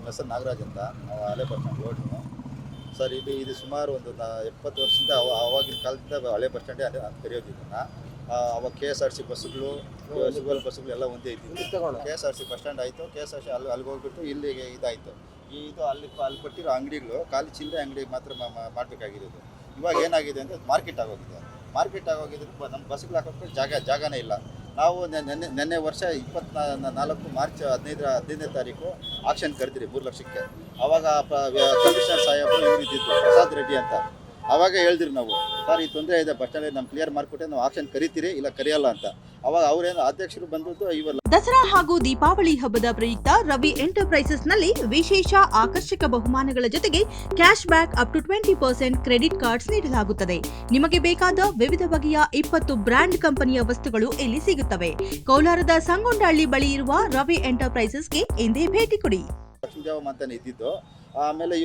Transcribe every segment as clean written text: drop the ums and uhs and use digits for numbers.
ಹೆಸರು ನಾಗರಾಜ್ ಅಂತ, ನಾವು ಹಳೆ ಬಸ್ ಸ್ಟ್ಯಾಂಡ್ ರೋಡ್ನು ಸರ್. ಇದು ಸುಮಾರು ಒಂದು 70 ವರ್ಷದಿಂದ ಆವಾಗಿನ ಕಾಲದಿಂದ ಹಳೆ ಬಸ್ ಸ್ಟ್ಯಾಂಡೇ ಅಂತ ಕರೆಯೋದು ಇದನ್ನು. ಅವಾಗ KSRTC ಬಸ್ಸುಗಳು, ಸಿಗ್ನಲ್ ಬಸ್ಸುಗಳು ಎಲ್ಲ ಒಂದೇ ಇದ್ದಿದ್ದು. KSRTC ಬಸ್ ಸ್ಟ್ಯಾಂಡ್ ಆಯಿತು, KSRTC ಅಲ್ಲಿಗೆ ಹೋಗ್ಬಿಟ್ಟು ಇಲ್ಲಿಗೆ ಇದಾಯಿತು. ಅಲ್ಲಿ ಕೊಟ್ಟಿರೋ ಅಂಗಡಿಗಳು ಖಾಲಿ ಚಿಲ್ಲರೆ ಅಂಗಡಿಗೆ ಮಾತ್ರ ಮಾಡಬೇಕಾಗಿರೋದು. ಇವಾಗ ಏನಾಗಿದೆ ಅಂದರೆ ಮಾರ್ಕೆಟ್ ಆಗೋಗಿದೆ. ನಮ್ಮ ಬಸ್ಸುಗಳು ಹಾಕೋಕ್ಕೆ ಜಾಗನೇ ಇಲ್ಲ. ನಾವು ನೆನ್ನೆ ವರ್ಷ 24 ಮಾರ್ಚ್ 15ನೇ ತಾರೀಕು ಆಕ್ಷನ್ ಕರೆದಿರಿ 3 ಲಕ್ಷಕ್ಕೆ. ಆವಾಗ ಕಮಿಷನರ್ ಸಾಹೇಬರು ಇವರು ಇದ್ದಿದ್ದು ಪ್ರಸಾದ್ ರೆಡ್ಡಿ ಅಂತ. ಆವಾಗ ಹೇಳಿದ್ರಿ ನಾವು, ಸರ್ ಈ ತೊಂದರೆ ಇದೆ ಬಸ್ ಸ್ಟ್ಯಾಂಡ್, ನಮ್ಮ ಕ್ಲಿಯರ್ ಮಾಡಿಕೊಟ್ಟೆ ನಾವು ಆಕ್ಷನ್ ಕರಿತೀರಿ ಇಲ್ಲ ಕರೆಯಲ್ಲ ಅಂತ. ಅವಾಗ ಅವರೇನು ಅಧ್ಯಕ್ಷರು ಬಂದದ್ದು ಇವರು. ದಸರಾ ಹಾಗೂ ದೀಪಾವಳಿ ಹಬ್ಬದ ಪ್ರಯುಕ್ತ ರವಿ ಎಂಟರ್ಪ್ರೈಸಸ್ ನಲ್ಲಿ ವಿಶೇಷ ಆಕರ್ಷಕ ಬಹುಮಾನಗಳ ಜೊತೆಗೆ cash back up to 20% credit cards ನೀಡಲಾಗುತ್ತದೆ. ನಿಮಗೆ ಬೇಕಾದ ವಿವಿಧ ಬಗೆಯ 20 ಬ್ರ್ಯಾಂಡ್ ಕಂಪನಿಯ ವಸ್ತುಗಳು ಇಲ್ಲಿ ಸಿಗುತ್ತವೆ. ಕೋಲಾರದ ಸಂಗೊಂಡಹಳ್ಳಿ ಬಳಿ ಇರುವ ರವಿ ಎಂಟರ್ಪ್ರೈಸಸ್ಗೆ ಎಂದೇ ಭೇಟಿ ಕೊಡಿ. ಲಕ್ಷ್ಮೀ ದೇವಮ್ಮ ಅಂತಾನೆ ಇದ್ದಿದ್ದು. ಆಮೇಲೆ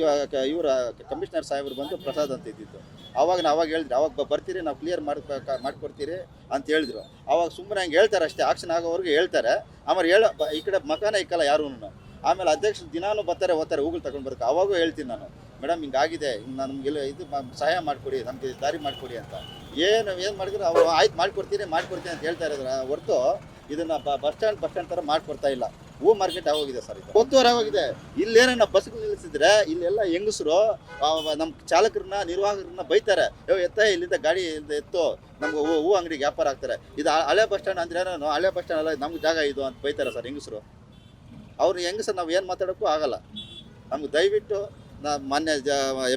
ಇವರ ಕಮಿಷನರ್ ಸಾಹೇಬರು ಬಂದು ಪ್ರಸಾದ್ ಅಂತ ಇದ್ದಿದ್ದು. ಅವಾಗ ಹೇಳಿದ್ರಿ, ಅವಾಗ ಬರ್ತೀರಿ ನಾವು ಕ್ಲಿಯರ್ ಮಾಡಿಕೊಡ್ತೀರಿ ಅಂತ ಹೇಳಿದ್ರು. ಅವಾಗ ಸುಮ್ಮನೆ ಹಂಗೆ ಹೇಳ್ತಾರೆ ಅಷ್ಟೇ, ಆಕ್ಷನ್ ಆಗೋವರೆಗೂ ಹೇಳ್ತಾರೆ. ಆಮೇಲೆ ಈ ಕಡೆ ಮಕಾನೇ ಇಕ್ಕಲ್ಲ ಯಾರೂ. ಆಮೇಲೆ ಅಧ್ಯಕ್ಷರು ದಿನಾನು ಬರ್ತಾರೆ ಹೂಗಳು ತಗೊಂಡು ಬರ್ತಾರೆ. ಅವಾಗೂ ಹೇಳ್ತೀನಿ ನಾನು, ಮೇಡಮ್ ಹಿಂಗಾಗಿದೆ, ನಮಗೆಲ್ಲ ಇದು ಸಹಾಯ ಮಾಡಿಕೊಡಿ, ನಮಗೆ ದಾರಿ ಮಾಡಿಕೊಡಿ ಅಂತ. ಏನು ಮಾಡಿದ್ರು ಅವರು ಆಯ್ತು ಮಾಡಿಕೊಡ್ತೀನಿ ಅಂತ ಹೇಳ್ತಾ ಇರೋದ್ರ ಹೊರತು ಇದನ್ನು ಬಸ್ ಸ್ಟ್ಯಾಂಡ್ ಥರ ಮಾಡಿಕೊಡ್ತಾ ಇಲ್ಲ. ಹೂ ಮಾರ್ಕೆಟ್ ಆಗೋಗಿದೆ ಸರ್. ಇದು 10 ವರ್ಷ ಆಗೋಗಿದೆ. ಇಲ್ಲೇನ ಬಸ್ಗಳು ನಿಲ್ಲಿಸಿದ್ರೆ ಇಲ್ಲೆಲ್ಲ ಹೆಂಗಸರು ನಮ್ಮ ಚಾಲಕರನ್ನ ನಿರ್ವಾಹಕರನ್ನ ಬೈತಾರೆ, ಇಲ್ಲಿಂದ ಗಾಡಿ ಎತ್ತು ನಮ್ಗೆ ಹೂ ಅಂಗಡಿಗೆ ವ್ಯಾಪಾರ ಆಗ್ತಾರೆ. ಇದು ಹಳೆ ಬಸ್ ಸ್ಟ್ಯಾಂಡ್ ಅಂದ್ರೆ ಹಳೆ ಬಸ್ ಸ್ಟ್ಯಾಂಡ್ ಅಲ್ಲ, ನಮ್ಗೆ ಜಾಗ ಇದು ಅಂತ ಬೈತಾರೆ ಸರ್ ಹೆಂಗಸರು. ಅವ್ರು ಹೆಂಗಸರು ನಾವು ಏನು ಮಾತಾಡೋಕ್ಕೂ ಆಗಲ್ಲ. ನಮ್ಗೆ ದಯವಿಟ್ಟು ಮಾನ್ಯ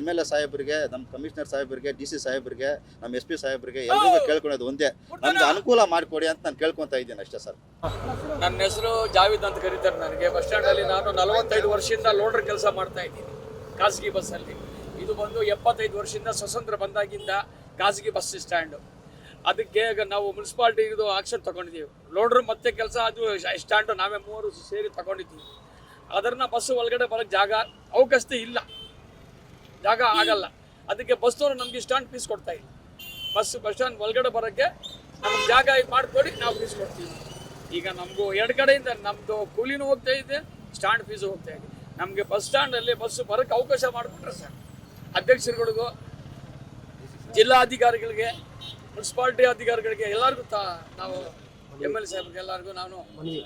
MLA ಸಾಹೇಬರಿಗೆ, ನಮ್ಮ ಕಮಿಷನರ್ ಸಾಹೇಬರಿಗೆ, DC ಸಾಹೇಬರಿಗೆ, ನಮ್ಮ SP ಸಾಹೇಬರಿಗೆ ಎಲ್ಲರಿಗೂ ಕೇಳ್ಕೊಳೋದು ಒಂದೇ, ನಮ್ಗೆ ಅನುಕೂಲ ಮಾಡಿಕೊಡಿ ಅಂತ ನಾನು ಕೇಳ್ಕೊತಾ ಇದ್ದೀನಿ ಅಷ್ಟೇ ಸರ್. ನನ್ನ ಹೆಸರು ಜಾವಿದ್ ಅಂತ ಕರೀತಾರೆ. ನನಗೆ ಬಸ್ ಸ್ಟ್ಯಾಂಡಲ್ಲಿ ನಾನು 45 ವರ್ಷದಿಂದ ಲೋಡರ್ ಕೆಲಸ ಮಾಡ್ತಾ ಇದ್ದೀನಿ ಖಾಸಗಿ ಬಸ್ಸಲ್ಲಿ. ಇದು ಬಂದು 75 ವರ್ಷದಿಂದ ಸ್ವತಂತ್ರ ಬಂದಾಗಿಂದ ಖಾಸಗಿ ಬಸ್ ಸ್ಟ್ಯಾಂಡು. ಅದಕ್ಕೆ ನಾವು ಮುನ್ಸಿಪಾಲ್ಟಿ ಇದು ಆಕ್ಷನ್ ತಗೊಂಡಿದ್ದೀವಿ. ಲೋಡ್ರು ಮತ್ತೆ ಕೆಲಸ ಅದು ಸ್ಟ್ಯಾಂಡು ನಾವೇ 3 ಸೇರಿ ತಗೊಂಡಿದ್ದೀವಿ. ಅದನ್ನು ಬಸ್ಸು ಒಳಗಡೆ ಬರೋಕ್ಕೆ ಅವಕಾಶ ಇಲ್ಲ, ಜಾಗ ಆಗಲ್ಲ. ಅದಕ್ಕೆ ಬಸ್ನವರು ನಮಗೆ ಸ್ಟ್ಯಾಂಡ್ ಫೀಸ್ ಕೊಡ್ತಾ ಇಲ್ಲ. ಬಸ್ ಸ್ಟ್ಯಾಂಡ್ ಒಳಗಡೆ ಬರೋಕ್ಕೆ ನಮ್ಗೆ ಜಾಗ ಇದು ಮಾಡಿಕೊಡಿ, ನಾವು ಫೀಸ್ ಕೊಡ್ತೀವಿ. ಈಗ ನಮಗೂ 2 ಕಡೆಯಿಂದ ನಮ್ಮದು ಕೂಲಿನೂ ಹೋಗ್ತಾ ಇದೆ, ಸ್ಟ್ಯಾಂಡ್ ಫೀಸು ಹೋಗ್ತಾ ಇದೆ. ನಮಗೆ ಬಸ್ ಸ್ಟ್ಯಾಂಡಲ್ಲಿ ಬಸ್ಸು ಬರೋಕ್ಕೆ ಅವಕಾಶ ಮಾಡಿಕೊಟ್ರೆ ಸರ್, ಅಧ್ಯಕ್ಷರುಗಳಿಗೂ, ಜಿಲ್ಲಾಧಿಕಾರಿಗಳಿಗೆ, ಮುನ್ಸಿಪಾಲ್ಟಿ ಅಧಿಕಾರಿಗಳಿಗೆ ಎಲ್ಲರಿಗೂ ನಾವು MLA ಸಾಹೇಬ್ರಿಗೆ ಎಲ್ಲರಿಗೂ ನಾನು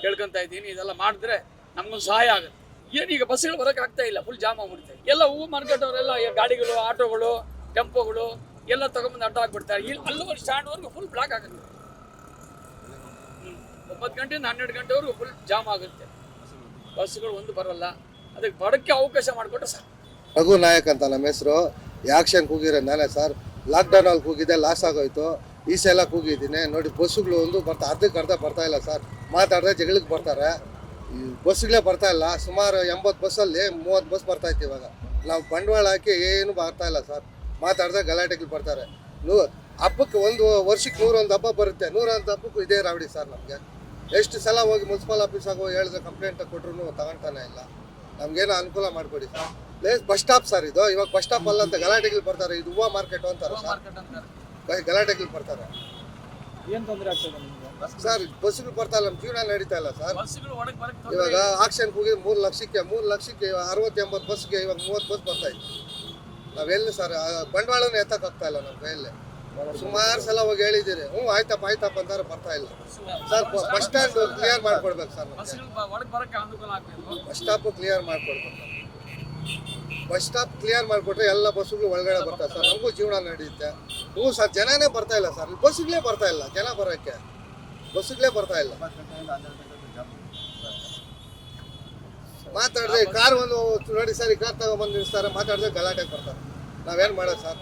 ಕೇಳ್ಕೊತಾ ಇದ್ದೀನಿ. ಇದೆಲ್ಲ ಮಾಡಿದ್ರೆ ನಮಗೊಂದು ಸಹಾಯ ಆಗುತ್ತೆ. ಏನೀಗ ಬಸ್ಸುಗಳು ಬರೋಕ್ಕೆ ಆಗ್ತಾ ಇಲ್ಲ, ಫುಲ್ ಜಾಮ್ ಆಗ್ಬಿಡ್ತಾರೆ. ಎಲ್ಲ ಹೂ ಮಾರ್ಕೆಟ್ ಅವರೆಲ್ಲ ಗಾಡಿಗಳು, ಆಟೋಗಳು, ಟೆಂಪೋಗಳು ಎಲ್ಲ ತಗೊಂಬಂದು ಅಡ್ಡ ಹಾಕ್ಬಿಡ್ತಾರೆ. ಇಲ್ಲಿ ಅಲ್ಲಿವರೆಗೆ ಸ್ಟ್ಯಾಂಡ್ವರೆಗೂ ಫುಲ್ ಬ್ಲಾಕ್ ಆಗುತ್ತೆ. 9 ಗಂಟೆಯಿಂದ 12 ಗಂಟೆವರೆಗೂ ಫುಲ್ ಜಾಮ್ ಆಗುತ್ತೆ. ಬಸ್ಸುಗಳು ಒಂದು ಬರೋಲ್ಲ. ಅದಕ್ಕೆ ಬರೋಕ್ಕೆ ಅವಕಾಶ ಮಾಡಿಕೊಟ್ರೆ ಸರ್. ರಘು ನಾಯಕ್ ಅಂತ ನಮ್ಮ ಹೆಸರು. ಆಕ್ಷನ್ ಕೂಗಿರೋ ನಾನೇ ಸರ್. ಲಾಕ್ಡೌನಲ್ಲಿ ಕೂಗಿದ್ದೆ, ಲಾಸ್ ಆಗೋಯ್ತು. ಈ ಸಲ ಕೂಗಿದ್ದೀನಿ ನೋಡಿ. ಬಸ್ಸುಗಳು ಒಂದು ಅರ್ಧ ಬರ್ತಾ ಇಲ್ಲ ಸರ್. ಮಾತಾಡಿದ್ರೆ ಜಗಳಿಗೆ ಬರ್ತಾರೆ. ಈ ಬಸ್ಸುಗಳೇ ಬರ್ತಾ ಇಲ್ಲ. ಸುಮಾರು 80 ಬಸ್ಸಲ್ಲಿ 30 ಬಸ್ ಬರ್ತಾಯಿತ್ತು. ಇವಾಗ ನಾವು ಬಂಡವಾಳ ಹಾಕಿ ಏನು ಬರ್ತಾ ಇಲ್ಲ ಸರ್. ಮಾತಾಡಿದ್ರೆ ಗಲಾಟೆಗಳು ಬರ್ತಾರೆ. ಹಬ್ಬಕ್ಕೆ ಒಂದು ವರ್ಷಕ್ಕೆ 101 ಹಬ್ಬ ಬರುತ್ತೆ. 101 ಹಬ್ಬಕ್ಕೂ ಇದೇ ರಾವಡಿ ಸರ್. ನಮಗೆ ಎಷ್ಟು ಸಲ ಹೋಗಿ ಮುನ್ಸಿಪಲ್ ಆಫೀಸಾಗ ಹೇಳಿದ್ರೆ ಕಂಪ್ಲೇಂಟ್ ಕೊಟ್ಟರು ತಗೊಳ್ತಾನೆ ಇಲ್ಲ. ನಮಗೇನೋ ಅನುಕೂಲ ಮಾಡಿಕೊಡಿ ಸರ್. ಬಸ್ ಸ್ಟಾಪ್ ಸರ್ ಇದು. ಇವಾಗ ಬಸ್ ಸ್ಟಾಪ್ ಅಲ್ಲ ಅಂತ ಗಲಾಟೆಗಳು ಬರ್ತಾರೆ. ಇದು ಹೂವು ಮಾರ್ಕೆಟ್ ಅಂತಾರೆ ಸರ್. ಗಲಾಟೆಗಳು ಬರ್ತಾರೆ. ಏನು ತೊಂದರೆ ಆಗ್ತದೆ ಸರ್? ಬಸ್ಸುಗಳು ಬರ್ತಾ ಇಲ್ಲ, ನಮ್ಮ ಜೀವನ ನಡೀತಾ ಇಲ್ಲ ಸರ್. ಇವಾಗ ಆಕ್ಷನ್ ಕೂಗಿ 3 ಲಕ್ಷಕ್ಕೆ 60-80 ಬಸ್ಗೆ ಇವಾಗ 30 ಬಸ್ ಬರ್ತಾ ಇತ್ತು. ನಾವೆಲ್ಲಿ ಸರ್ ಬಂಡವಾಳನ ಎತ್ತಕ್ಕಾಗ್ತಾ ಇಲ್ಲ ನಮ್ಮ ಕೈಯಲ್ಲಿ. ಸುಮಾರು ಸಲ ಹೋಗಿ ಹೇಳಿದ್ದೀರಿ. ಆಯ್ತಪ್ಪ ಅಂತಾರೆ, ಬರ್ತಾ ಇಲ್ಲ ಸರ್. ಬಸ್ ಸ್ಟ್ಯಾಂಡ್ ಕ್ಲಿಯರ್ ಮಾಡ್ಕೊಡ್ಬೇಕು ಸರ್. ಬಸ್ ಸ್ಟಾಪ್ ಕ್ಲಿಯರ್ ಮಾಡ್ಕೊಡ್ಬೇಕು. ಬಸ್ ಸ್ಟಾಪ್ ಕ್ಲಿಯರ್ ಮಾಡಿಕೊಟ್ರೆ ಎಲ್ಲ ಬಸ್ಸುಗಳು ಒಳಗಡೆ ಬರ್ತಾರೆ ಸರ್. ನಮಗೂ ಜೀವನ ನಡೆಯುತ್ತೆ. ಸರ್ ಜನನೇ ಬರ್ತಾ ಇಲ್ಲ ಸರ್. ಬಸ್ಸುಗಳೇ ಬರ್ತಾ ಇಲ್ಲ. ಜನ ಬರೋಕ್ಕೆ ಬಸ್ಸುಗಳೇ ಬರ್ತಾ ಇಲ್ಲ. ಮಾತಾಡಿದ್ರೆ ಕಾರ್ ಒಂದು ನೋಡಿ ಸರ್, ಈ ಕಾರ್ ತಗೊಂಡ್ಬಂದು ನಿಲ್ಲಿಸ್ತಾರೆ. ಮಾತಾಡಿದ್ರೆ ಗಲಾಟೆಗೆ ಬರ್ತಾರೆ. ನಾವೇನು ಮಾಡೋದು ಸರ್?